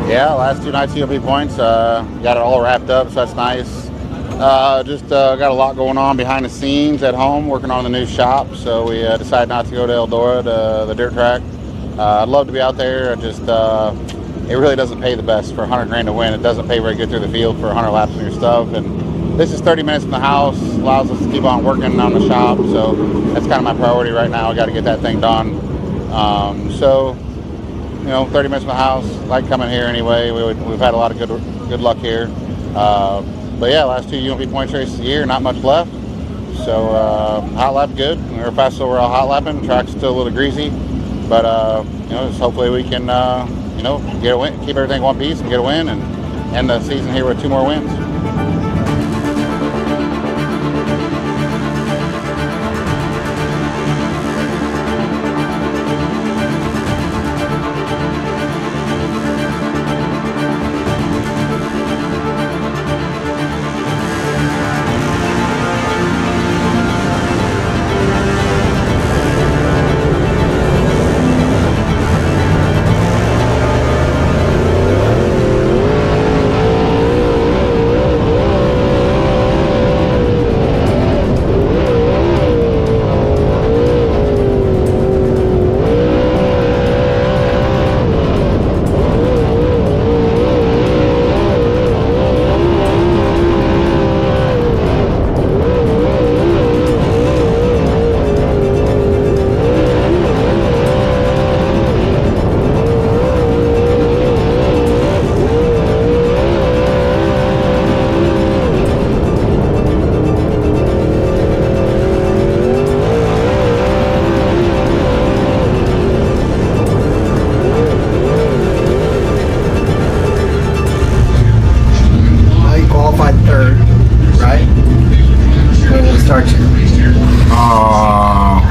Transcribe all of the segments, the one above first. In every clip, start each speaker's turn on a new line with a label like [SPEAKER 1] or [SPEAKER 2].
[SPEAKER 1] Yeah, last 2 nights UMP points, got it all wrapped up, so that's nice. Just got a lot going on behind the scenes at home, working on the new shop, so we decided not to go to Eldora, the dirt track. I'd love to be out there, it really doesn't pay the best for 100 grand to win. It doesn't pay very good through the field for 100 laps on your stuff, and this is 30 minutes in the house, allows us to keep on working on the shop, so that's kind of my priority right now. I got to get that thing done. So, you know, 30 minutes in the house, like coming here anyway. We've had a lot of good luck here. But yeah, last 2 UMP points races a year, not much left. So hot lap good. We were fast overall hot lapping. Track's still a little greasy, but you know, just hopefully we can you know, get a win, keep everything one piece, and get a win, and end the season here with 2 more wins.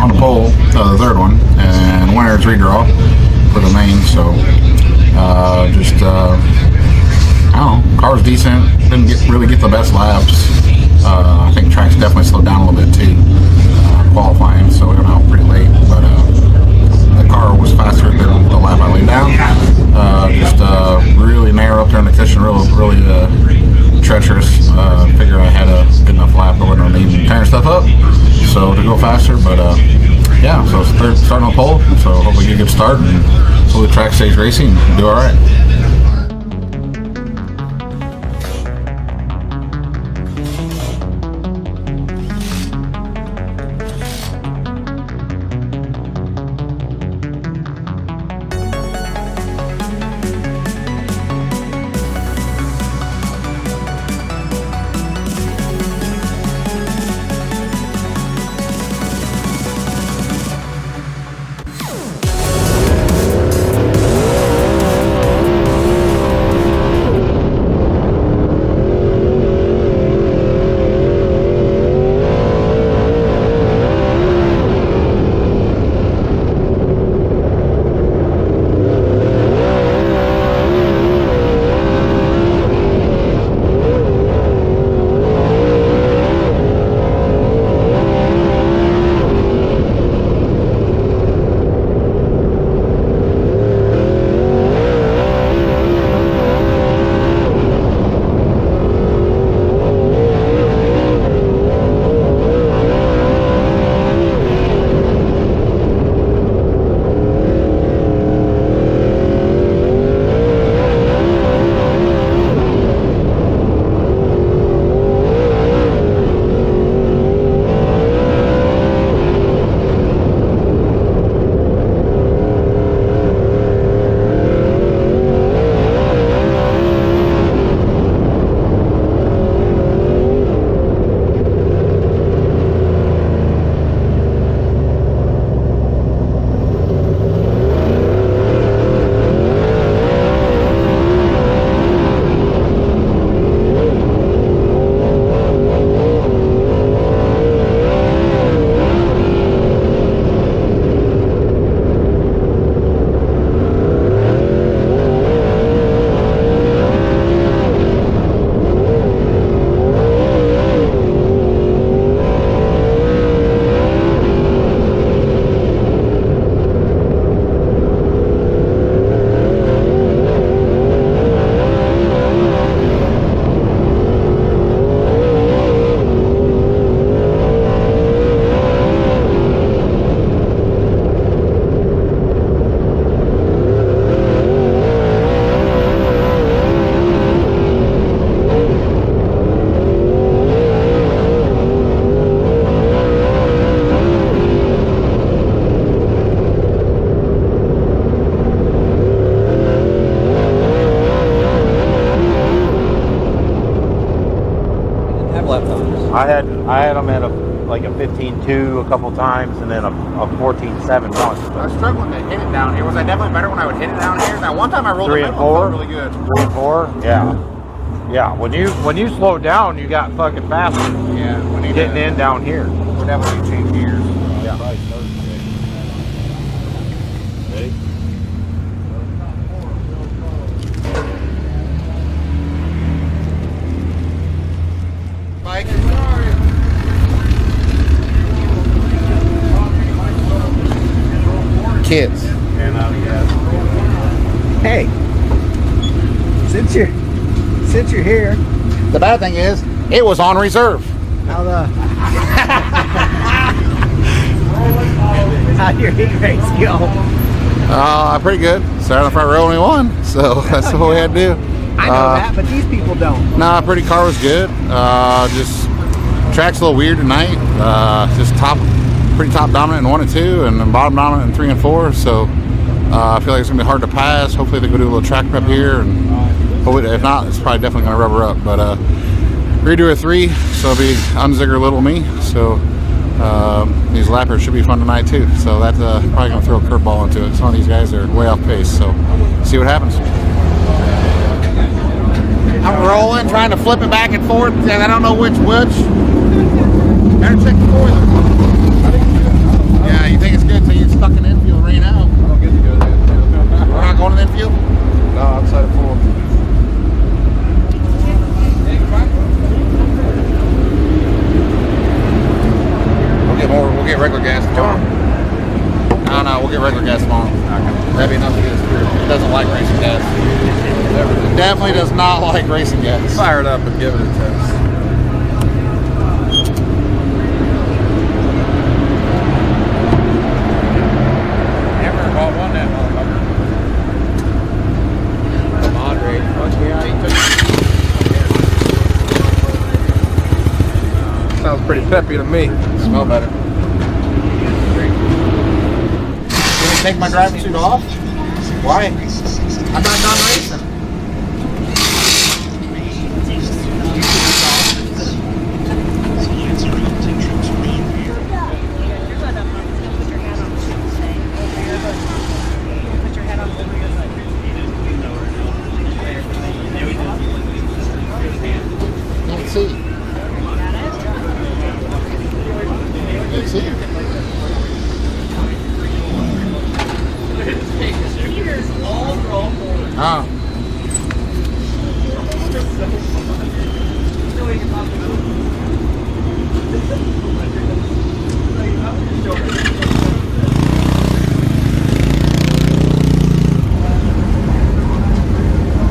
[SPEAKER 1] On the pole, the third one, and Wehrs redraw for the main. So I don't know, car's decent, didn't really get the best laps. I think track's definitely slowed down a little bit too, qualifying, so we went out pretty late, but the car was faster than the lap I laid down. Really narrow up there in the cushion, really treacherous. Figured I had a good enough lap, but wasn't even tearing stuff up, so to go faster. But yeah, so starting on pole, so hopefully get a good start, and hopefully the track stays racing and do all right.
[SPEAKER 2] I had them at like a 15.2 a couple times, and then a 14.7 once.
[SPEAKER 1] I was struggling to hit it down here. Was I definitely better when I would hit it down here? Now, one time I rolled
[SPEAKER 2] 3 and 4,
[SPEAKER 1] really good.
[SPEAKER 2] 3 and 4, yeah. When you slow down, you got fucking faster.
[SPEAKER 1] Yeah, when you
[SPEAKER 2] getting in down here.
[SPEAKER 1] We're definitely change gears.
[SPEAKER 2] Yeah. Ready?
[SPEAKER 1] Mike, sorry. Kids.
[SPEAKER 3] Hey, since you're here,
[SPEAKER 1] The bad thing is, it was on reserve.
[SPEAKER 3] how your heat rates go?
[SPEAKER 1] Pretty good. Started on the front row, only won. So that's what we had to do.
[SPEAKER 3] I know that, but these people don't.
[SPEAKER 1] Nah, pretty car was good. Just track's a little weird tonight. Just pretty top dominant in 1 and 2, and then bottom dominant in 3 and 4. So I feel like it's gonna be hard to pass. Hopefully they go do a little track prep here, and hopefully, if not, it's probably definitely gonna rubber up. But redo a 3, so it'll be unzigger little me. So these lappers should be fun tonight too. So that's probably gonna throw a curveball into it. Some of these guys are way off pace. So see what happens. I'm rolling, trying to flip it back and forth because I don't know which. Better check the spoiler. Yeah, you think it's good until you get stuck in the infield, rain out.
[SPEAKER 4] I don't get to go to the infield.
[SPEAKER 1] We're not going to the infield?
[SPEAKER 4] No, outside of 4.
[SPEAKER 1] We'll get regular gas tomorrow. No, we'll get regular gas tomorrow. That'd be enough to get us through. It doesn't like racing gas. It definitely does not like racing gas.
[SPEAKER 4] Fire it up and give it a test.
[SPEAKER 2] Never bought one that motherfucker. The moderate. Fuck yeah, he took
[SPEAKER 4] Sounds pretty peppy to me.
[SPEAKER 1] Smell better. Can we take my driving suit off? Why? I'm not done racing. Can't see. Can't see. Oh.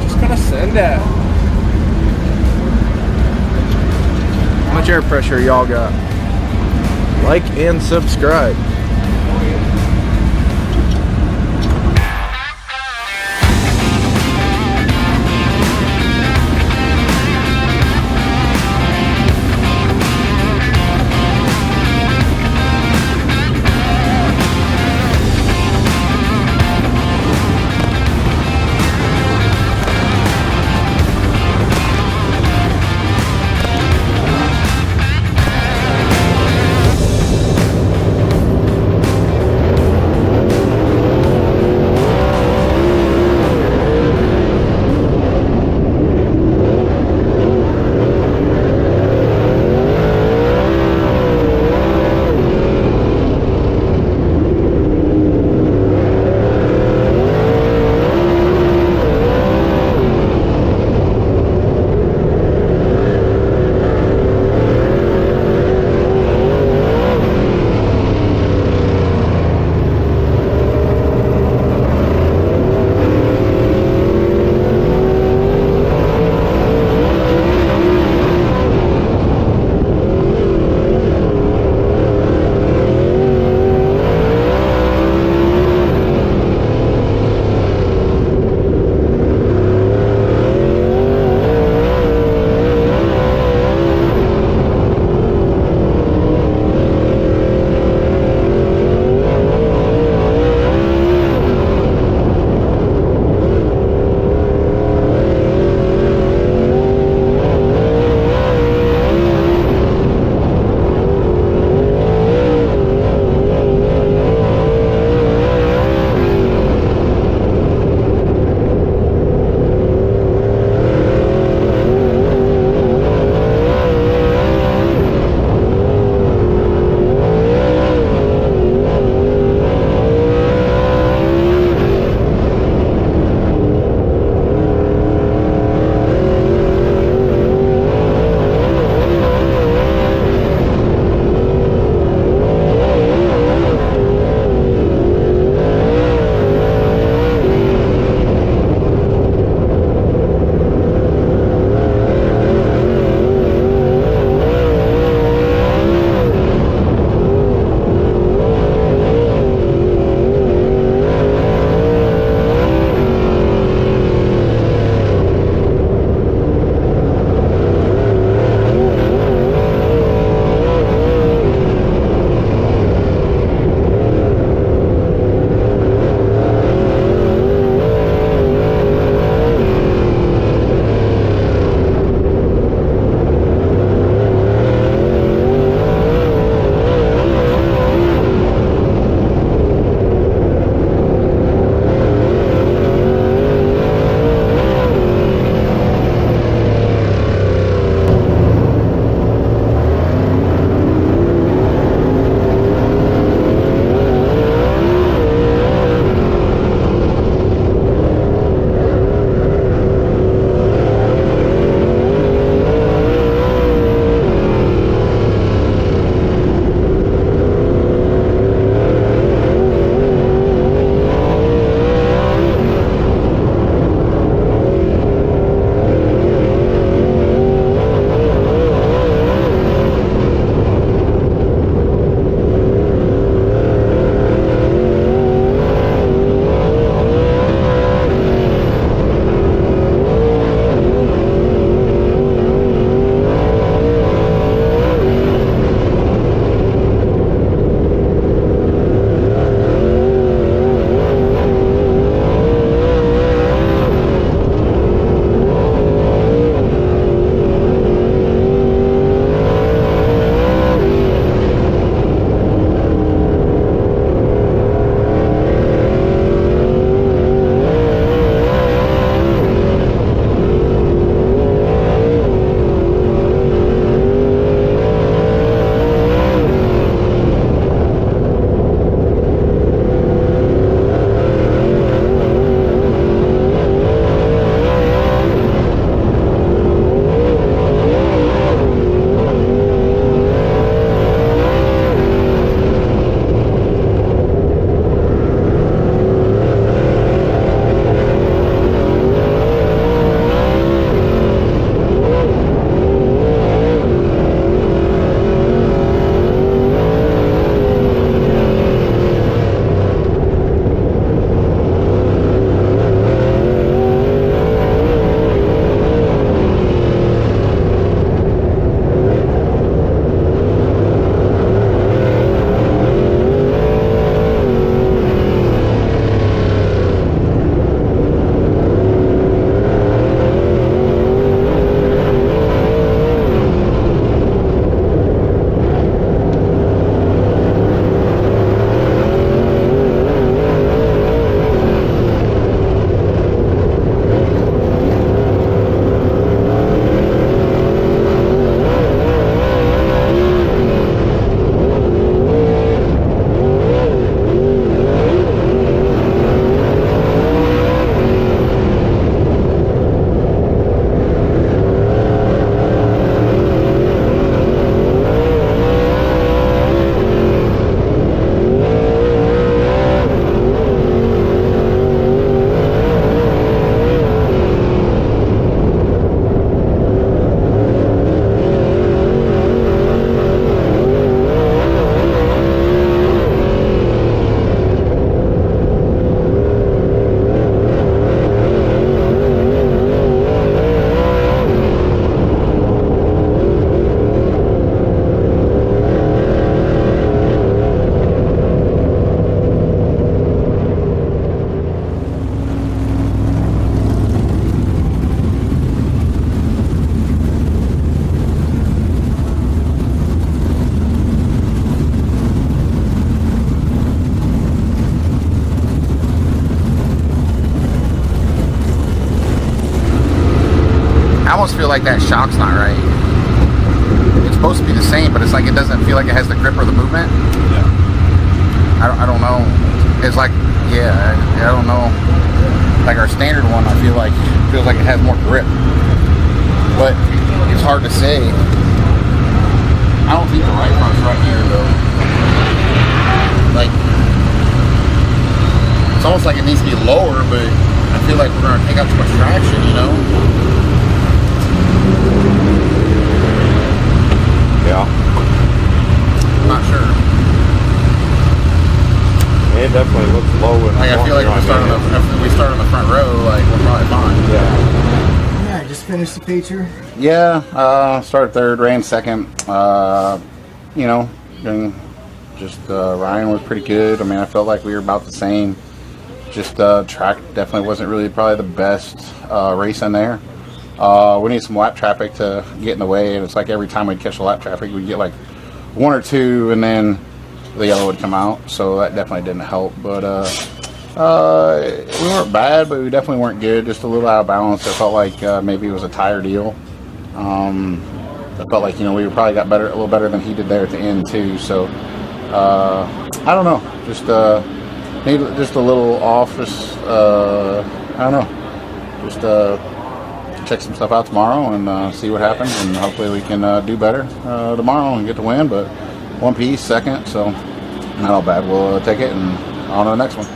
[SPEAKER 4] Just gonna send that. How much air pressure y'all got? Like and subscribe.
[SPEAKER 1] almost feel like that shock's not right. It's supposed to be the same, but it's like it doesn't feel like it has the grip or the movement.
[SPEAKER 2] Yeah.
[SPEAKER 1] I don't know. It's like, yeah, I don't know. Like our standard one, I feel like feels like it has more grip, but it's hard to say. I don't think the right front's right here though. Like, it's almost like it needs to be lower, but I feel like we're gonna take out too much traction, you know?
[SPEAKER 2] Yeah.
[SPEAKER 1] I'm not sure.
[SPEAKER 2] It definitely looks low. And
[SPEAKER 1] Like, I feel like if we start on the front row, like, we're probably fine.
[SPEAKER 2] Yeah.
[SPEAKER 3] All right, just finished the feature.
[SPEAKER 1] Yeah, started third, ran second. You know, and just Ryan was pretty good. I mean, I felt like we were about the same. Just track definitely wasn't really probably the best race in there. We need some lap traffic to get in the way, and it's like every time we'd catch the lap traffic, we'd get like one or two, and then the yellow would come out. So that definitely didn't help. But we weren't bad, but we definitely weren't good. Just a little out of balance. I felt like maybe it was a tire deal. I felt like, you know, we probably got better, a little better than he did there at the end too. So I don't know, just maybe just a little off. Just I don't know, just check some stuff out tomorrow and see what happens, and hopefully we can do better tomorrow and get the win. But one piece, second, so not all bad. We'll take it and on to the next one.